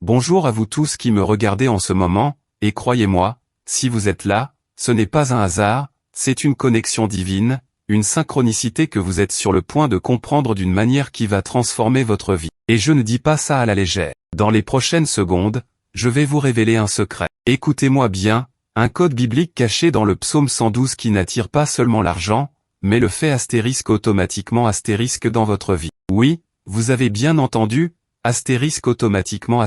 Bonjour à vous tous qui me regardez en ce moment, et croyez-moi, si vous êtes là, ce n'est pas un hasard, c'est une connexion divine, une synchronicité que vous êtes sur le point de comprendre d'une manière qui va transformer votre vie. Et je ne dis pas ça à la légère. Dans les prochaines secondes, je vais vous révéler un secret. Écoutez-moi bien, un code biblique caché dans le psaume 112 qui n'attire pas seulement l'argent, mais le fait automatiquement dans votre vie. Oui, vous avez bien entendu, automatiquement.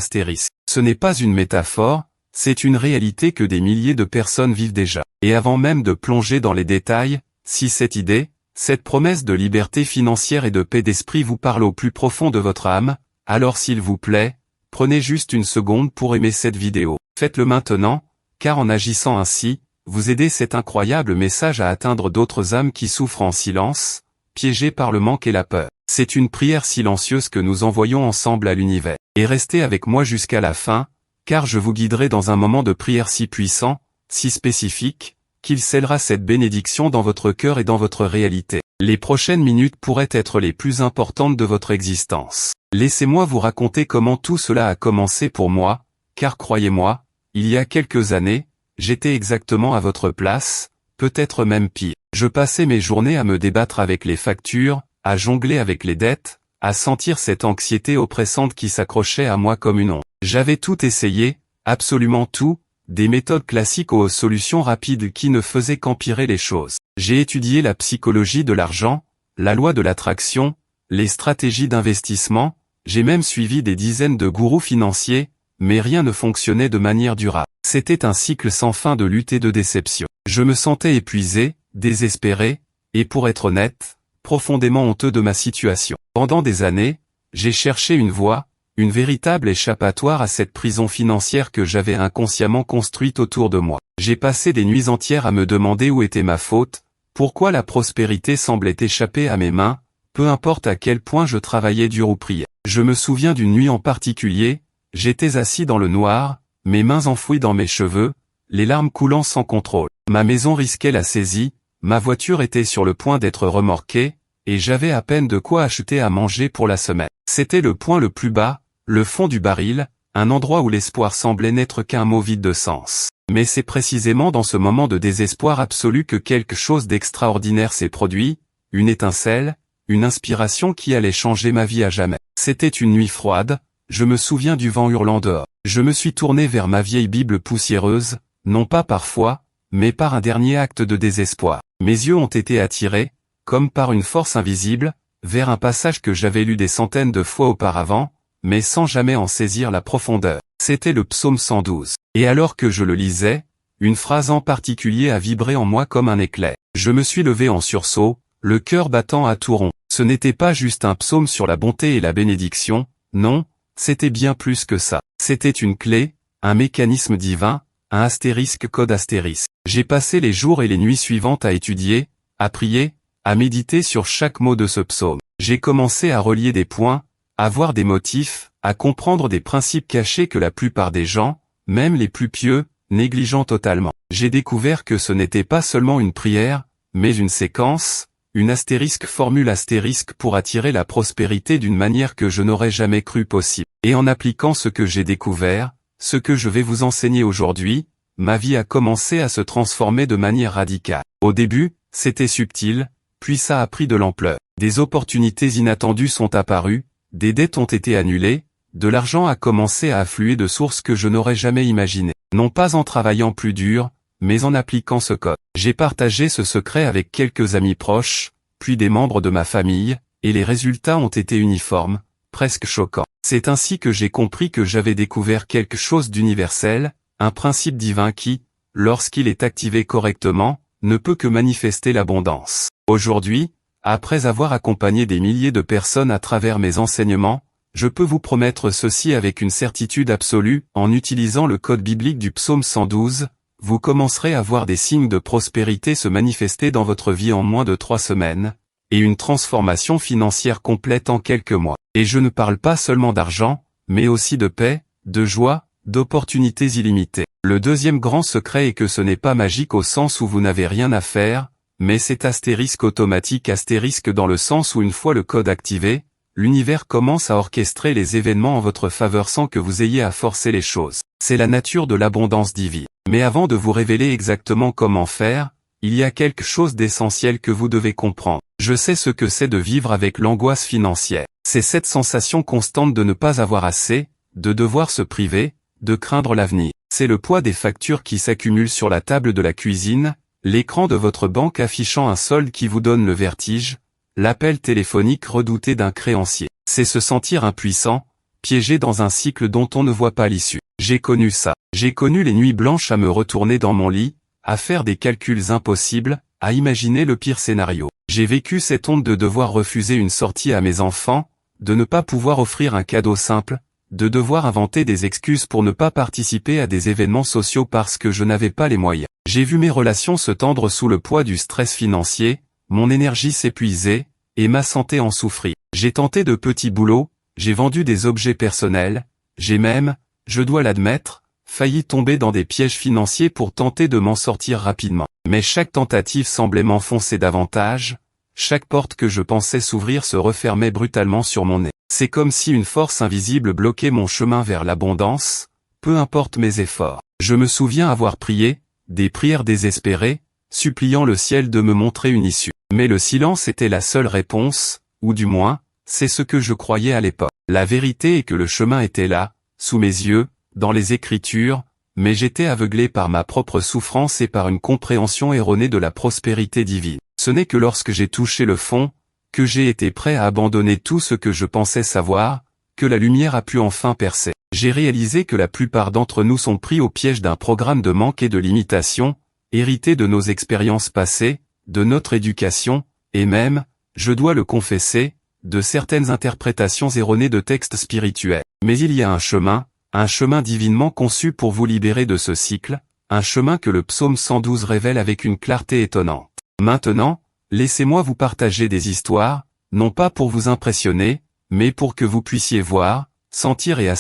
Ce n'est pas une métaphore, c'est une réalité que des milliers de personnes vivent déjà. Et avant même de plonger dans les détails, si cette idée, cette promesse de liberté financière et de paix d'esprit vous parle au plus profond de votre âme, alors s'il vous plaît, prenez juste une seconde pour aimer cette vidéo. Faites-le maintenant, car en agissant ainsi, vous aidez cet incroyable message à atteindre d'autres âmes qui souffrent en silence, piégées par le manque et la peur. C'est une prière silencieuse que nous envoyons ensemble à l'univers. Et restez avec moi jusqu'à la fin, car je vous guiderai dans un moment de prière si puissant, si spécifique, qu'il scellera cette bénédiction dans votre cœur et dans votre réalité. Les prochaines minutes pourraient être les plus importantes de votre existence. Laissez-moi vous raconter comment tout cela a commencé pour moi, car croyez-moi, il y a quelques années, j'étais exactement à votre place, peut-être même pire. Je passais mes journées à me débattre avec les factures, à jongler avec les dettes, à sentir cette anxiété oppressante qui s'accrochait à moi comme une onde. J'avais tout essayé, absolument tout, des méthodes classiques aux solutions rapides qui ne faisaient qu'empirer les choses. J'ai étudié la psychologie de l'argent, la loi de l'attraction, les stratégies d'investissement, j'ai même suivi des dizaines de gourous financiers, mais rien ne fonctionnait de manière durable. C'était un cycle sans fin de lutte et de déception. Je me sentais épuisé, désespéré, et pour être honnête, profondément honteux de ma situation. Pendant des années, j'ai cherché une voie, une véritable échappatoire à cette prison financière que j'avais inconsciemment construite autour de moi. J'ai passé des nuits entières à me demander où était ma faute, pourquoi la prospérité semblait échapper à mes mains, peu importe à quel point je travaillais dur ou priais. Je me souviens d'une nuit en particulier, j'étais assis dans le noir, mes mains enfouies dans mes cheveux, les larmes coulant sans contrôle. Ma maison risquait la saisie, ma voiture était sur le point d'être remorquée, et j'avais à peine de quoi acheter à manger pour la semaine. C'était le point le plus bas, le fond du baril, un endroit où l'espoir semblait n'être qu'un mot vide de sens. Mais c'est précisément dans ce moment de désespoir absolu que quelque chose d'extraordinaire s'est produit, une étincelle, une inspiration qui allait changer ma vie à jamais. C'était une nuit froide, je me souviens du vent hurlant dehors. Je me suis tourné vers ma vieille Bible poussiéreuse, non pas par foi, mais par un dernier acte de désespoir. Mes yeux ont été attirés, comme par une force invisible, vers un passage que j'avais lu des centaines de fois auparavant, mais sans jamais en saisir la profondeur. C'était le psaume 112. Et alors que je le lisais, une phrase en particulier a vibré en moi comme un éclair. Je me suis levé en sursaut, le cœur battant à tout rond. Ce n'était pas juste un psaume sur la bonté et la bénédiction, non, c'était bien plus que ça. C'était une clé, un mécanisme divin, un astérisque code astérisque. J'ai passé les jours et les nuits suivantes à étudier, à prier, à méditer sur chaque mot de ce psaume. J'ai commencé à relier des points, à voir des motifs, à comprendre des principes cachés que la plupart des gens, même les plus pieux, négligent totalement. J'ai découvert que ce n'était pas seulement une prière, mais une séquence, une astérisque formule astérisque pour attirer la prospérité d'une manière que je n'aurais jamais cru possible. Et en appliquant ce que j'ai découvert, ce que je vais vous enseigner aujourd'hui, ma vie a commencé à se transformer de manière radicale. Au début, c'était subtil, puis ça a pris de l'ampleur. Des opportunités inattendues sont apparues, des dettes ont été annulées, de l'argent a commencé à affluer de sources que je n'aurais jamais imaginées. Non pas en travaillant plus dur, mais en appliquant ce code. J'ai partagé ce secret avec quelques amis proches, puis des membres de ma famille, et les résultats ont été uniformes, presque choquants. C'est ainsi que j'ai compris que j'avais découvert quelque chose d'universel, un principe divin qui, lorsqu'il est activé correctement, ne peut que manifester l'abondance. Aujourd'hui, après avoir accompagné des milliers de personnes à travers mes enseignements, je peux vous promettre ceci avec une certitude absolue, en utilisant le code biblique du psaume 112, vous commencerez à voir des signes de prospérité se manifester dans votre vie en moins de 3 semaines, et une transformation financière complète en quelques mois. Et je ne parle pas seulement d'argent, mais aussi de paix, de joie, d'opportunités illimitées. Le deuxième grand secret est que ce n'est pas magique au sens où vous n'avez rien à faire, mais c'est astérisque automatique astérisque dans le sens où une fois le code activé, l'univers commence à orchestrer les événements en votre faveur sans que vous ayez à forcer les choses. C'est la nature de l'abondance divine. Mais avant de vous révéler exactement comment faire, il y a quelque chose d'essentiel que vous devez comprendre. Je sais ce que c'est de vivre avec l'angoisse financière. C'est cette sensation constante de ne pas avoir assez, de devoir se priver, de craindre l'avenir. C'est le poids des factures qui s'accumulent sur la table de la cuisine, l'écran de votre banque affichant un solde qui vous donne le vertige, l'appel téléphonique redouté d'un créancier. C'est se sentir impuissant, piégé dans un cycle dont on ne voit pas l'issue. J'ai connu ça. J'ai connu les nuits blanches à me retourner dans mon lit, à faire des calculs impossibles, à imaginer le pire scénario. J'ai vécu cette honte de devoir refuser une sortie à mes enfants, de ne pas pouvoir offrir un cadeau simple, de devoir inventer des excuses pour ne pas participer à des événements sociaux parce que je n'avais pas les moyens. J'ai vu mes relations se tendre sous le poids du stress financier, mon énergie s'épuiser, et ma santé en souffrir. J'ai tenté de petits boulots, j'ai vendu des objets personnels, j'ai même, je dois l'admettre, failli tomber dans des pièges financiers pour tenter de m'en sortir rapidement. Mais chaque tentative semblait m'enfoncer davantage, chaque porte que je pensais s'ouvrir se refermait brutalement sur mon nez. C'est comme si une force invisible bloquait mon chemin vers l'abondance, peu importe mes efforts. Je me souviens avoir prié, des prières désespérées, suppliant le ciel de me montrer une issue. Mais le silence était la seule réponse, ou du moins, c'est ce que je croyais à l'époque. La vérité est que le chemin était là, sous mes yeux, dans les Écritures, mais j'étais aveuglé par ma propre souffrance et par une compréhension erronée de la prospérité divine. Ce n'est que lorsque j'ai touché le fond, que j'ai été prêt à abandonner tout ce que je pensais savoir, que la lumière a pu enfin percer. J'ai réalisé que la plupart d'entre nous sont pris au piège d'un programme de manque et de limitation, hérité de nos expériences passées, de notre éducation, et même, je dois le confesser, de certaines interprétations erronées de textes spirituels. Mais il y a un chemin divinement conçu pour vous libérer de ce cycle, un chemin que le psaume 112 révèle avec une clarté étonnante. Maintenant, laissez-moi vous partager des histoires, non pas pour vous impressionner, mais pour que vous puissiez voir, sentir et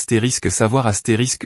savoir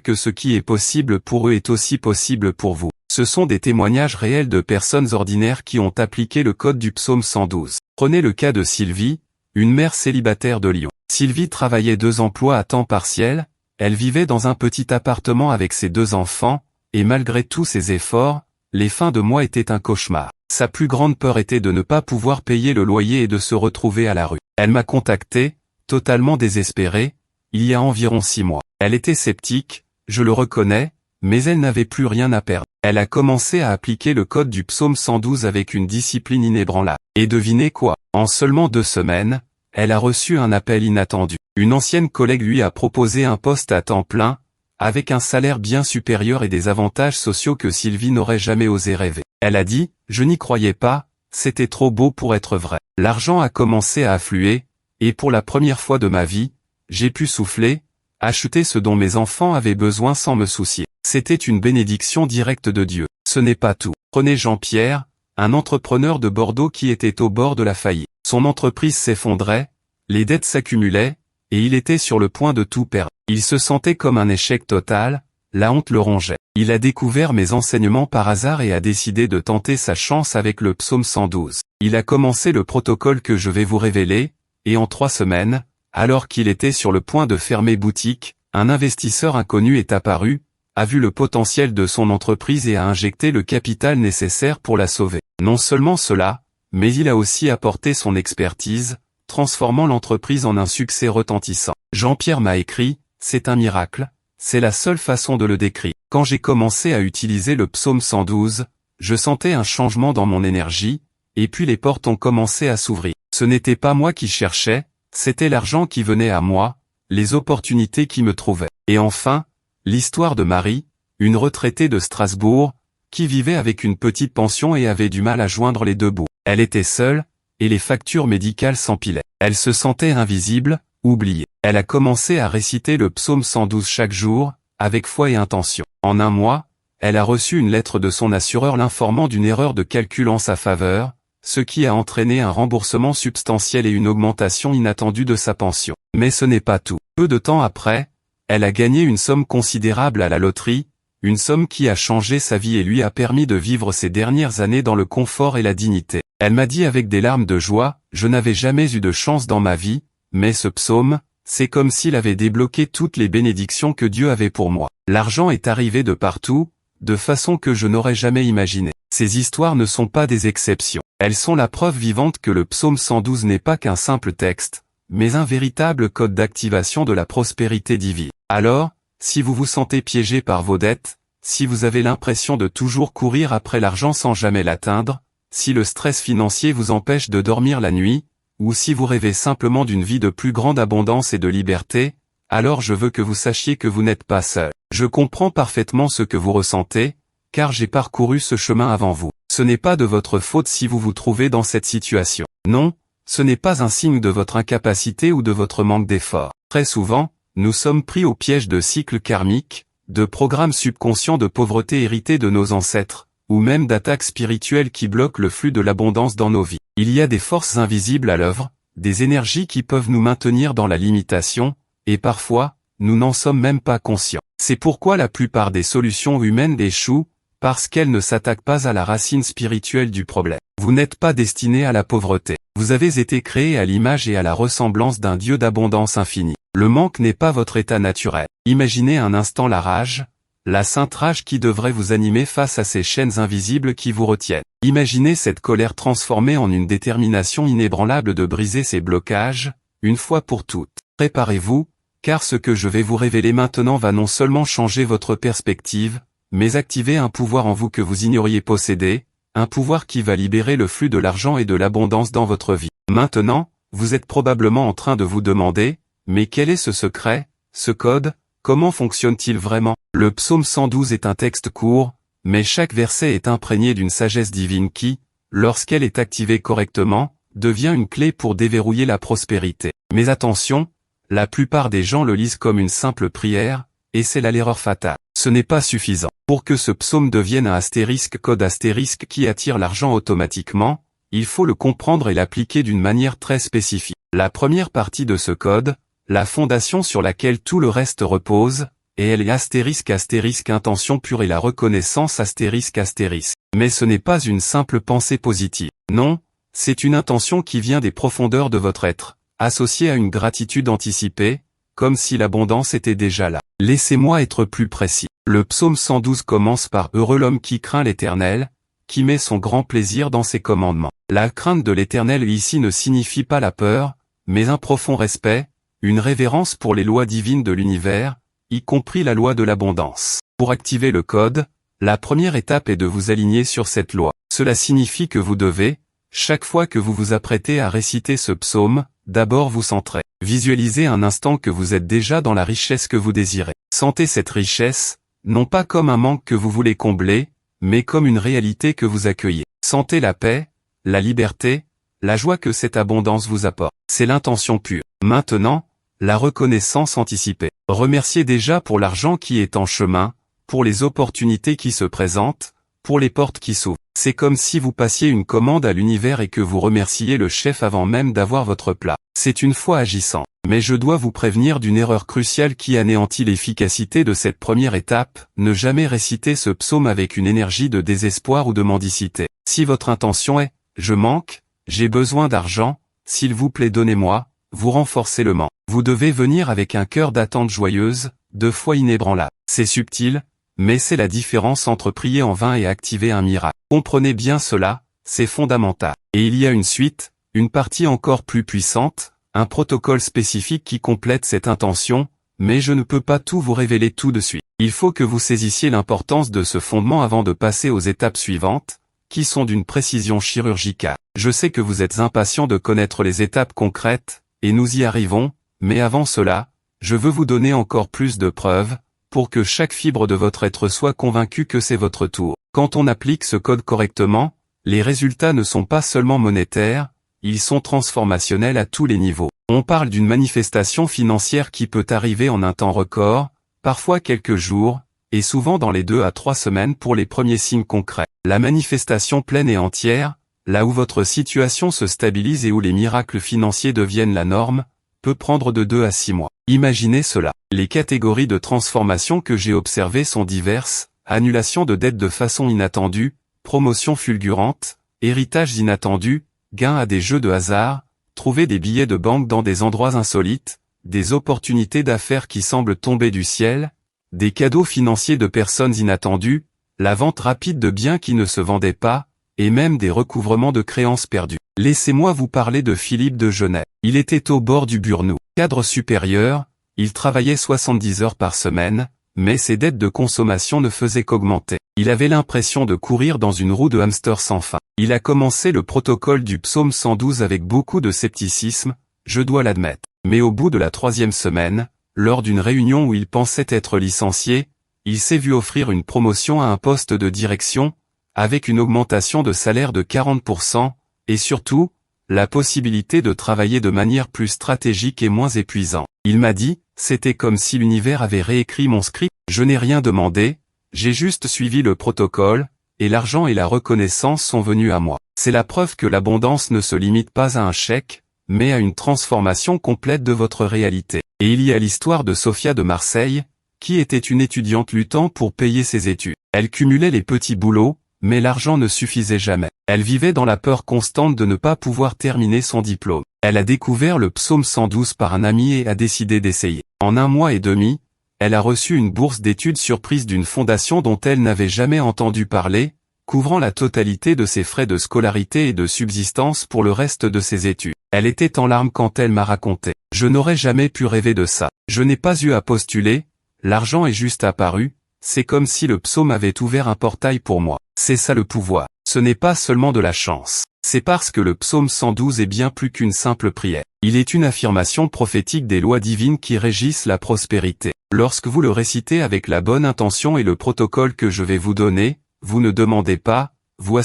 que ce qui est possible pour eux est aussi possible pour vous. Ce sont des témoignages réels de personnes ordinaires qui ont appliqué le code du psaume 112. Prenez le cas de Sylvie, une mère célibataire de Lyon. Sylvie travaillait 2 emplois à temps partiel, elle vivait dans un petit appartement avec ses 2 enfants, et malgré tous ses efforts, les fins de mois étaient un cauchemar. Sa plus grande peur était de ne pas pouvoir payer le loyer et de se retrouver à la rue. Elle m'a contacté, totalement désespérée, il y a environ 6 mois. Elle était sceptique, je le reconnais, mais elle n'avait plus rien à perdre. Elle a commencé à appliquer le code du psaume 112 avec une discipline inébranlable. Et devinez quoi? En seulement 2 semaines, elle a reçu un appel inattendu. Une ancienne collègue lui a proposé un poste à temps plein, avec un salaire bien supérieur et des avantages sociaux que Sylvie n'aurait jamais osé rêver. Elle a dit, je n'y croyais pas, c'était trop beau pour être vrai. L'argent a commencé à affluer, et pour la première fois de ma vie, j'ai pu souffler, acheter ce dont mes enfants avaient besoin sans me soucier. C'était une bénédiction directe de Dieu. Ce n'est pas tout. Prenez Jean-Pierre, un entrepreneur de Bordeaux qui était au bord de la faillite. Son entreprise s'effondrait, les dettes s'accumulaient, et il était sur le point de tout perdre. Il se sentait comme un échec total, la honte le rongeait. Il a découvert mes enseignements par hasard et a décidé de tenter sa chance avec le psaume 112. Il a commencé le protocole que je vais vous révéler, et en 3 semaines, alors qu'il était sur le point de fermer boutique, un investisseur inconnu est apparu, a vu le potentiel de son entreprise et a injecté le capital nécessaire pour la sauver. Non seulement cela, mais il a aussi apporté son expertise, transformant l'entreprise en un succès retentissant. Jean-Pierre m'a écrit, c'est un miracle, c'est la seule façon de le décrire. Quand j'ai commencé à utiliser le psaume 112, je sentais un changement dans mon énergie, et puis les portes ont commencé à s'ouvrir. Ce n'était pas moi qui cherchais, c'était l'argent qui venait à moi, les opportunités qui me trouvaient. Et enfin, l'histoire de Marie, une retraitée de Strasbourg, qui vivait avec une petite pension et avait du mal à joindre les 2 bouts. Elle était seule, et les factures médicales s'empilaient. Elle se sentait invisible, oubliée. Elle a commencé à réciter le psaume 112 chaque jour, avec foi et intention. En 1 mois, elle a reçu une lettre de son assureur l'informant d'une erreur de calcul en sa faveur, ce qui a entraîné un remboursement substantiel et une augmentation inattendue de sa pension. Mais ce n'est pas tout. Peu de temps après, elle a gagné une somme considérable à la loterie, une somme qui a changé sa vie et lui a permis de vivre ses dernières années dans le confort et la dignité. Elle m'a dit avec des larmes de joie, je n'avais jamais eu de chance dans ma vie, mais ce psaume, c'est comme s'il avait débloqué toutes les bénédictions que Dieu avait pour moi. L'argent est arrivé de partout, de façon que je n'aurais jamais imaginé. Ces histoires ne sont pas des exceptions. Elles sont la preuve vivante que le psaume 112 n'est pas qu'un simple texte, mais un véritable code d'activation de la prospérité divine. Alors, si vous vous sentez piégé par vos dettes, si vous avez l'impression de toujours courir après l'argent sans jamais l'atteindre, si le stress financier vous empêche de dormir la nuit, ou si vous rêvez simplement d'une vie de plus grande abondance et de liberté, alors je veux que vous sachiez que vous n'êtes pas seul. Je comprends parfaitement ce que vous ressentez, car j'ai parcouru ce chemin avant vous. Ce n'est pas de votre faute si vous vous trouvez dans cette situation. Non, ce n'est pas un signe de votre incapacité ou de votre manque d'effort. Très souvent, nous sommes pris au piège de cycles karmiques, de programmes subconscients de pauvreté hérités de nos ancêtres, ou même d'attaques spirituelles qui bloquent le flux de l'abondance dans nos vies. Il y a des forces invisibles à l'œuvre, des énergies qui peuvent nous maintenir dans la limitation, et parfois, nous n'en sommes même pas conscients. C'est pourquoi la plupart des solutions humaines échouent, parce qu'elles ne s'attaquent pas à la racine spirituelle du problème. Vous n'êtes pas destiné à la pauvreté. Vous avez été créé à l'image et à la ressemblance d'un Dieu d'abondance infinie. Le manque n'est pas votre état naturel. Imaginez un instant la rage, la sainte rage qui devrait vous animer face à ces chaînes invisibles qui vous retiennent. Imaginez cette colère transformée en une détermination inébranlable de briser ces blocages, une fois pour toutes. Préparez-vous, car ce que je vais vous révéler maintenant va non seulement changer votre perspective, mais activer un pouvoir en vous que vous ignoriez posséder, un pouvoir qui va libérer le flux de l'argent et de l'abondance dans votre vie. Maintenant, vous êtes probablement en train de vous demander, mais quel est ce secret, ce code, comment fonctionne-t-il vraiment? Le psaume 112 est un texte court, mais chaque verset est imprégné d'une sagesse divine qui, lorsqu'elle est activée correctement, devient une clé pour déverrouiller la prospérité. Mais attention, la plupart des gens le lisent comme une simple prière, et c'est là l'erreur fatale. Ce n'est pas suffisant. Pour que ce psaume devienne un astérisque code astérisque qui attire l'argent automatiquement, il faut le comprendre et l'appliquer d'une manière très spécifique. La première partie de ce code, la fondation sur laquelle tout le reste repose, et elle est astérisque astérisque intention pure et la reconnaissance astérisque astérisque. Mais ce n'est pas une simple pensée positive. Non, c'est une intention qui vient des profondeurs de votre être, associée à une gratitude anticipée, comme si l'abondance était déjà là. Laissez-moi être plus précis. Le psaume 112 commence par « Heureux l'homme qui craint l'Éternel, qui met son grand plaisir dans ses commandements ». La crainte de l'Éternel ici ne signifie pas la peur, mais un profond respect, une révérence pour les lois divines de l'univers, y compris la loi de l'abondance. Pour activer le code, la première étape est de vous aligner sur cette loi. Cela signifie que vous devez, chaque fois que vous vous apprêtez à réciter ce psaume, d'abord vous centrer. Visualisez un instant que vous êtes déjà dans la richesse que vous désirez. Sentez cette richesse, non pas comme un manque que vous voulez combler, mais comme une réalité que vous accueillez. Sentez la paix, la liberté, la joie que cette abondance vous apporte. C'est l'intention pure. Maintenant, la reconnaissance anticipée. Remerciez déjà pour l'argent qui est en chemin, pour les opportunités qui se présentent, pour les portes qui s'ouvrent. C'est comme si vous passiez une commande à l'univers et que vous remerciez le chef avant même d'avoir votre plat. C'est une foi agissante. Mais je dois vous prévenir d'une erreur cruciale qui anéantit l'efficacité de cette première étape, ne jamais réciter ce psaume avec une énergie de désespoir ou de mendicité. Si votre intention est « je manque, j'ai besoin d'argent, s'il vous plaît donnez-moi », vous renforcez le manque. Vous devez venir avec un cœur d'attente joyeuse, de foi inébranlable. C'est subtil, mais c'est la différence entre prier en vain et activer un miracle. Comprenez bien cela, c'est fondamental. Et il y a une suite, une partie encore plus puissante, un protocole spécifique qui complète cette intention, mais je ne peux pas tout vous révéler tout de suite. Il faut que vous saisissiez l'importance de ce fondement avant de passer aux étapes suivantes, qui sont d'une précision chirurgicale. Je sais que vous êtes impatient de connaître les étapes concrètes, et nous y arrivons, mais avant cela, je veux vous donner encore plus de preuves, pour que chaque fibre de votre être soit convaincue que c'est votre tour. Quand on applique ce code correctement, les résultats ne sont pas seulement monétaires, ils sont transformationnels à tous les niveaux. On parle d'une manifestation financière qui peut arriver en un temps record, parfois quelques jours, et souvent dans les 2 à 3 semaines pour les premiers signes concrets. La manifestation pleine et entière, là où votre situation se stabilise et où les miracles financiers deviennent la norme, peut prendre de 2 à 6 mois. Imaginez cela. Les catégories de transformation que j'ai observées sont diverses, annulation de dettes de façon inattendue, promotion fulgurante, héritages inattendus, gains à des jeux de hasard, Trouvez des billets de banque dans des endroits insolites, des opportunités d'affaires qui semblent tomber du ciel, des cadeaux financiers de personnes inattendues, la vente rapide de biens qui ne se vendaient pas, et même des recouvrements de créances perdues. Laissez-moi vous parler de Philippe de Genève. Il était au bord du burn-out. Cadre supérieur, il travaillait 70 heures par semaine, mais ses dettes de consommation ne faisaient qu'augmenter. Il avait l'impression de courir dans une roue de hamster sans fin. Il a commencé le protocole du psaume 112 avec beaucoup de scepticisme, je dois l'admettre. Mais au bout de la 3e semaine, lors d'une réunion où il pensait être licencié, il s'est vu offrir une promotion à un poste de direction, avec une augmentation de salaire de 40%, et surtout, la possibilité de travailler de manière plus stratégique et moins épuisante. Il m'a dit, c'était comme si l'univers avait réécrit mon script, je n'ai rien demandé, j'ai juste suivi le protocole, et l'argent et la reconnaissance sont venus à moi. C'est la preuve que l'abondance ne se limite pas à un chèque, mais à une transformation complète de votre réalité. Et il y a l'histoire de Sophia de Marseille, qui était une étudiante luttant pour payer ses études. Elle cumulait les petits boulots, mais l'argent ne suffisait jamais. Elle vivait dans la peur constante de ne pas pouvoir terminer son diplôme. Elle a découvert le psaume 112 par un ami et a décidé d'essayer. En 1 mois et demi, elle a reçu une bourse d'études surprise d'une fondation dont elle n'avait jamais entendu parler, couvrant la totalité de ses frais de scolarité et de subsistance pour le reste de ses études. Elle était en larmes quand elle m'a raconté. Je n'aurais jamais pu rêver de ça. Je n'ai pas eu à postuler, l'argent est juste apparu, c'est comme si le psaume avait ouvert un portail pour moi. C'est ça le pouvoir. Ce n'est pas seulement de la chance. C'est parce que le psaume 112 est bien plus qu'une simple prière. Il est une affirmation prophétique des lois divines qui régissent la prospérité. Lorsque vous le récitez avec la bonne intention et le protocole que je vais vous donner, vous ne demandez pas, vous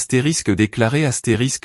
déclarez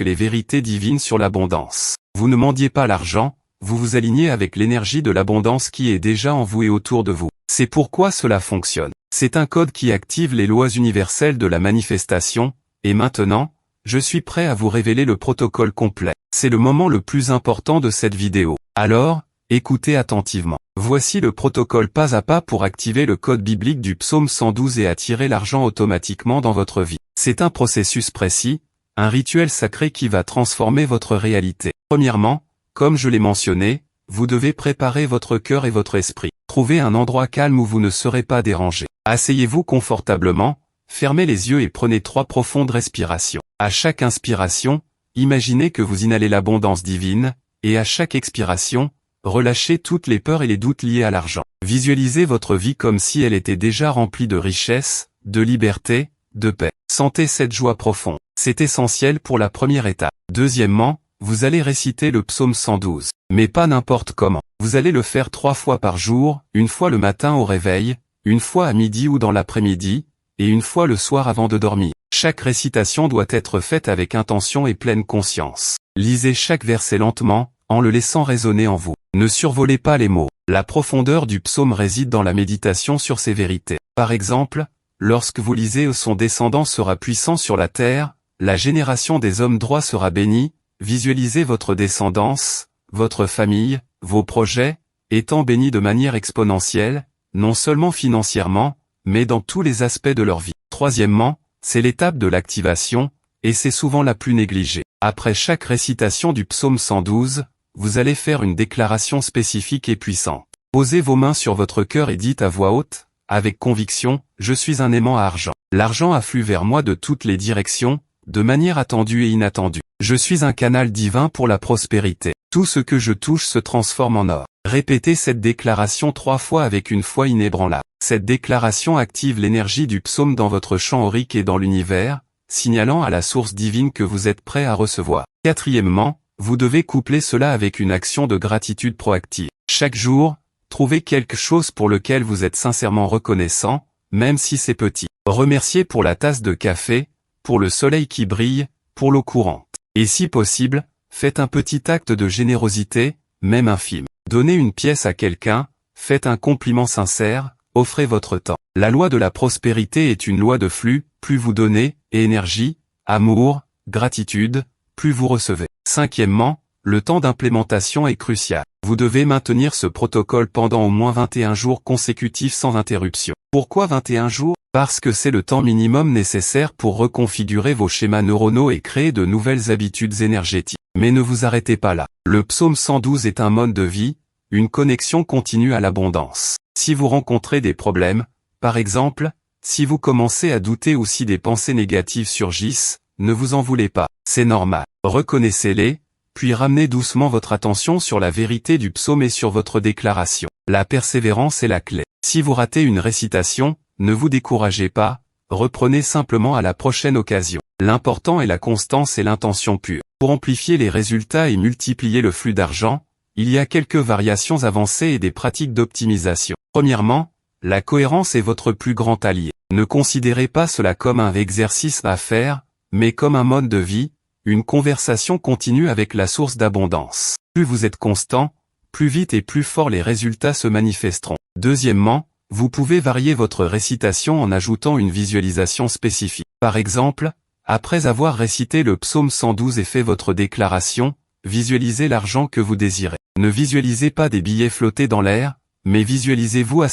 les vérités divines sur l'abondance. Vous ne mendiez pas l'argent, vous vous alignez avec l'énergie de l'abondance qui est déjà en vous et autour de vous. C'est pourquoi cela fonctionne. C'est un code qui active les lois universelles de la manifestation, et maintenant, je suis prêt à vous révéler le protocole complet. C'est le moment le plus important de cette vidéo. Alors, écoutez attentivement. Voici le protocole pas à pas pour activer le code biblique du psaume 112 et attirer l'argent automatiquement dans votre vie. C'est un processus précis, un rituel sacré qui va transformer votre réalité. Premièrement, comme je l'ai mentionné, vous devez préparer votre cœur et votre esprit. Trouvez un endroit calme où vous ne serez pas dérangé. Asseyez-vous confortablement, fermez les yeux et prenez 3 profondes respirations. À chaque inspiration, imaginez que vous inhalez l'abondance divine, et à chaque expiration, relâchez toutes les peurs et les doutes liés à l'argent. Visualisez votre vie comme si elle était déjà remplie de richesse, de liberté, de paix. Sentez cette joie profonde. C'est essentiel pour la première étape. Deuxièmement, vous allez réciter le psaume 112. Mais pas n'importe comment. Vous allez le faire 3 fois par jour, une fois le matin au réveil, une fois à midi ou dans l'après-midi, et une fois le soir avant de dormir. Chaque récitation doit être faite avec intention et pleine conscience. Lisez chaque verset lentement, en le laissant résonner en vous. Ne survolez pas les mots. La profondeur du psaume réside dans la méditation sur ces vérités. Par exemple, lorsque vous lisez « Son descendant sera puissant sur la terre, la génération des hommes droits sera bénie », visualisez votre descendance, votre famille, vos projets, étant bénis de manière exponentielle, non seulement financièrement, mais dans tous les aspects de leur vie. Troisièmement, c'est l'étape de l'activation, et c'est souvent la plus négligée. Après chaque récitation du psaume 112, vous allez faire une déclaration spécifique et puissante. Posez vos mains sur votre cœur et dites à voix haute, avec conviction, « Je suis un aimant à argent. L'argent afflue vers moi de toutes les directions, de manière attendue et inattendue. Je suis un canal divin pour la prospérité. Tout ce que je touche se transforme en or. » Répétez cette déclaration 3 fois avec une foi inébranlable. Cette déclaration active l'énergie du psaume dans votre champ aurique et dans l'univers, signalant à la source divine que vous êtes prêt à recevoir. Quatrièmement, vous devez coupler cela avec une action de gratitude proactive. Chaque jour, trouvez quelque chose pour lequel vous êtes sincèrement reconnaissant, même si c'est petit. Remerciez pour la tasse de café, pour le soleil qui brille, pour l'eau courante. Et si possible, faites un petit acte de générosité, même infime. Donnez une pièce à quelqu'un, faites un compliment sincère, offrez votre temps. La loi de la prospérité est une loi de flux, plus vous donnez, énergie, amour, gratitude, plus vous recevez. Cinquièmement, le temps d'implémentation est crucial. Vous devez maintenir ce protocole pendant au moins 21 jours consécutifs sans interruption. Pourquoi 21 jours ? Parce que c'est le temps minimum nécessaire pour reconfigurer vos schémas neuronaux et créer de nouvelles habitudes énergétiques. Mais ne vous arrêtez pas là. Le psaume 112 est un mode de vie, une connexion continue à l'abondance. Si vous rencontrez des problèmes, par exemple, si vous commencez à douter ou si des pensées négatives surgissent, ne vous en voulez pas, c'est normal. Reconnaissez-les, puis ramenez doucement votre attention sur la vérité du psaume et sur votre déclaration. La persévérance est la clé. Si vous ratez une récitation, ne vous découragez pas, reprenez simplement à la prochaine occasion. L'important est la constance et l'intention pure. Pour amplifier les résultats et multiplier le flux d'argent, il y a quelques variations avancées et des pratiques d'optimisation. Premièrement, la cohérence est votre plus grand allié. Ne considérez pas cela comme un exercice à faire, mais comme un mode de vie, une conversation continue avec la source d'abondance. Plus vous êtes constant, plus vite et plus fort les résultats se manifesteront. Deuxièmement, vous pouvez varier votre récitation en ajoutant une visualisation spécifique. Par exemple, après avoir récité le psaume 112 et fait votre déclaration, visualisez l'argent que vous désirez. Ne visualisez pas des billets flottés dans l'air, mais visualisez-vous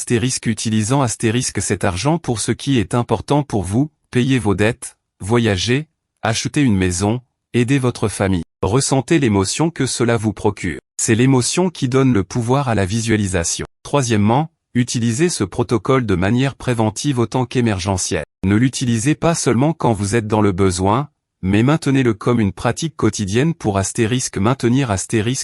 utilisant cet argent pour ce qui est important pour vous, payer vos dettes, voyager, acheter une maison, aider votre famille. Ressentez l'émotion que cela vous procure. C'est l'émotion qui donne le pouvoir à la visualisation. Troisièmement, utilisez ce protocole de manière préventive autant qu'émergentielle. Ne l'utilisez pas seulement quand vous êtes dans le besoin, mais maintenez-le comme une pratique quotidienne pour maintenir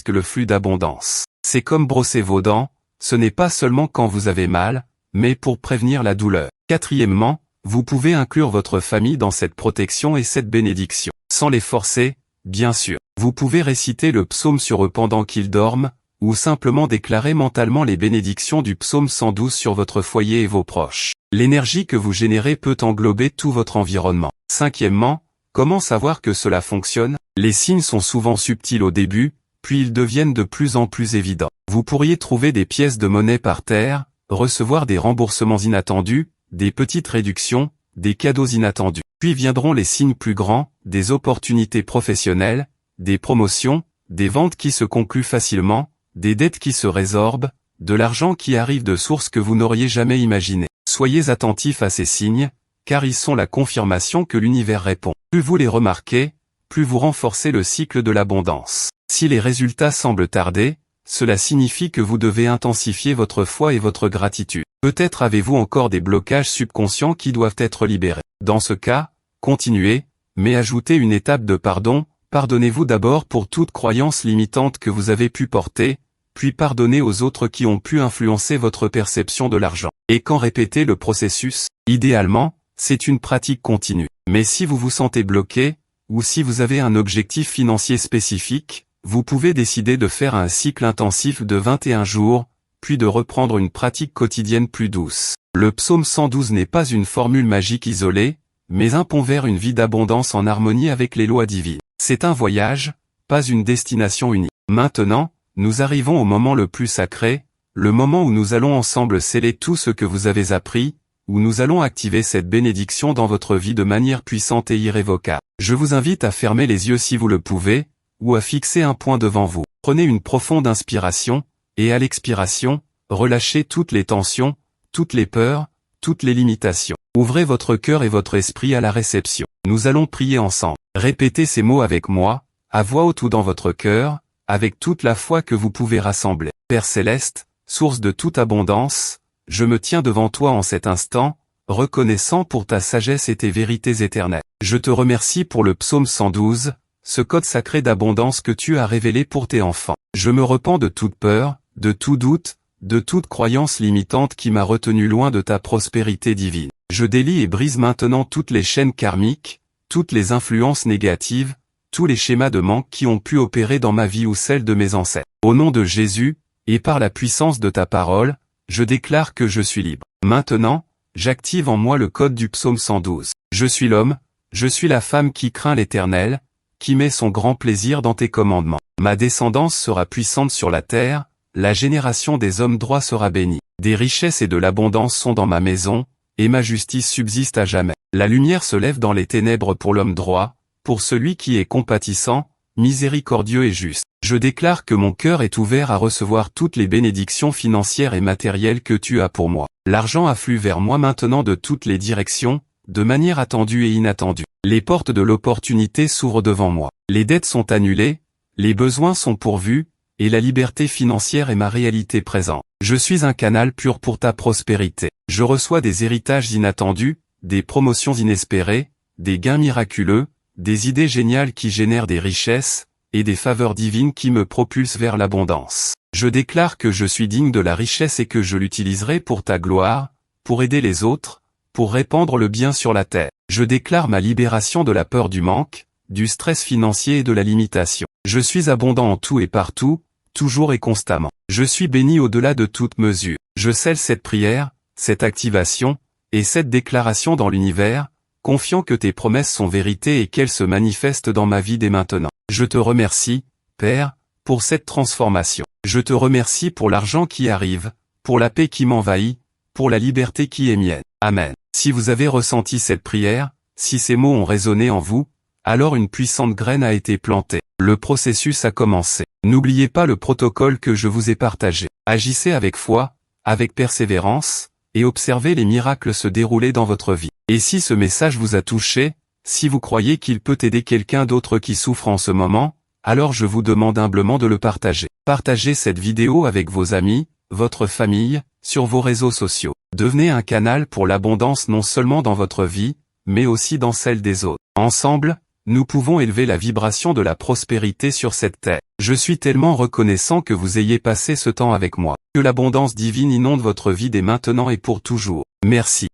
le flux d'abondance. C'est comme brosser vos dents, ce n'est pas seulement quand vous avez mal, mais pour prévenir la douleur. Quatrièmement, vous pouvez inclure votre famille dans cette protection et cette bénédiction. Sans les forcer, bien sûr. Vous pouvez réciter le psaume sur eux pendant qu'ils dorment, ou simplement déclarer mentalement les bénédictions du psaume 112 sur votre foyer et vos proches. L'énergie que vous générez peut englober tout votre environnement. Cinquièmement, comment savoir que cela fonctionne? Les signes sont souvent subtils au début, puis ils deviennent de plus en plus évidents. Vous pourriez trouver des pièces de monnaie par terre, recevoir des remboursements inattendus, des petites réductions, des cadeaux inattendus. Puis viendront les signes plus grands, des opportunités professionnelles, des promotions, des ventes qui se concluent facilement, des dettes qui se résorbent, de l'argent qui arrive de sources que vous n'auriez jamais imaginées. Soyez attentifs à ces signes, car ils sont la confirmation que l'univers répond. Plus vous les remarquez, plus vous renforcez le cycle de l'abondance. Si les résultats semblent tarder, cela signifie que vous devez intensifier votre foi et votre gratitude. Peut-être avez-vous encore des blocages subconscients qui doivent être libérés. Dans ce cas, continuez, mais ajoutez une étape de pardon. Pardonnez-vous d'abord pour toute croyance limitante que vous avez pu porter, puis pardonnez aux autres qui ont pu influencer votre perception de l'argent. Et quand répétez le processus, idéalement, c'est une pratique continue. Mais si vous vous sentez bloqué, ou si vous avez un objectif financier spécifique, vous pouvez décider de faire un cycle intensif de 21 jours, puis de reprendre une pratique quotidienne plus douce. Le psaume 112 n'est pas une formule magique isolée, mais un pont vers une vie d'abondance en harmonie avec les lois divines. C'est un voyage, pas une destination unique. Maintenant, nous arrivons au moment le plus sacré, le moment où nous allons ensemble sceller tout ce que vous avez appris, où nous allons activer cette bénédiction dans votre vie de manière puissante et irrévocable. Je vous invite à fermer les yeux si vous le pouvez, ou à fixer un point devant vous. Prenez une profonde inspiration, et à l'expiration, relâchez toutes les tensions, toutes les peurs, toutes les limitations. Ouvrez votre cœur et votre esprit à la réception. Nous allons prier ensemble. Répétez ces mots avec moi, à voix haute ou dans votre cœur, avec toute la foi que vous pouvez rassembler. Père Céleste, source de toute abondance, je me tiens devant toi en cet instant, reconnaissant pour ta sagesse et tes vérités éternelles. Je te remercie pour le psaume 112, ce code sacré d'abondance que tu as révélé pour tes enfants. Je me repens de toute peur, de tout doute, de toute croyance limitante qui m'a retenu loin de ta prospérité divine. Je délie et brise maintenant toutes les chaînes karmiques, toutes les influences négatives, tous les schémas de manque qui ont pu opérer dans ma vie ou celle de mes ancêtres. Au nom de Jésus, et par la puissance de ta parole, je déclare que je suis libre. Maintenant, j'active en moi le code du psaume 112. Je suis l'homme, je suis la femme qui craint l'Éternel, qui met son grand plaisir dans tes commandements. Ma descendance sera puissante sur la terre, la génération des hommes droits sera bénie. Des richesses et de l'abondance sont dans ma maison, et ma justice subsiste à jamais. La lumière se lève dans les ténèbres pour l'homme droit, pour celui qui est compatissant, miséricordieux et juste. Je déclare que mon cœur est ouvert à recevoir toutes les bénédictions financières et matérielles que tu as pour moi. L'argent afflue vers moi maintenant de toutes les directions, de manière attendue et inattendue. Les portes de l'opportunité s'ouvrent devant moi. Les dettes sont annulées, les besoins sont pourvus, et la liberté financière est ma réalité présente. Je suis un canal pur pour ta prospérité. Je reçois des héritages inattendus, des promotions inespérées, des gains miraculeux, des idées géniales qui génèrent des richesses, et des faveurs divines qui me propulsent vers l'abondance. Je déclare que je suis digne de la richesse et que je l'utiliserai pour ta gloire, pour aider les autres, pour répandre le bien sur la terre. Je déclare ma libération de la peur du manque, du stress financier et de la limitation. Je suis abondant en tout et partout, toujours et constamment. Je suis béni au-delà de toute mesure. Je scelle cette prière, cette activation, et cette déclaration dans l'univers, confiant que tes promesses sont vérité et qu'elles se manifestent dans ma vie dès maintenant. Je te remercie, Père, pour cette transformation. Je te remercie pour l'argent qui arrive, pour la paix qui m'envahit, pour la liberté qui est mienne. Amen. Si vous avez ressenti cette prière, si ces mots ont résonné en vous, alors une puissante graine a été plantée. Le processus a commencé. N'oubliez pas le protocole que je vous ai partagé. Agissez avec foi, avec persévérance, et observez les miracles se dérouler dans votre vie. Et si ce message vous a touché, si vous croyez qu'il peut aider quelqu'un d'autre qui souffre en ce moment, alors je vous demande humblement de le partager. Partagez cette vidéo avec vos amis, votre famille, sur vos réseaux sociaux. Devenez un canal pour l'abondance non seulement dans votre vie, mais aussi dans celle des autres. Ensemble, nous pouvons élever la vibration de la prospérité sur cette terre. Je suis tellement reconnaissant que vous ayez passé ce temps avec moi. Que l'abondance divine inonde votre vie dès maintenant et pour toujours. Merci.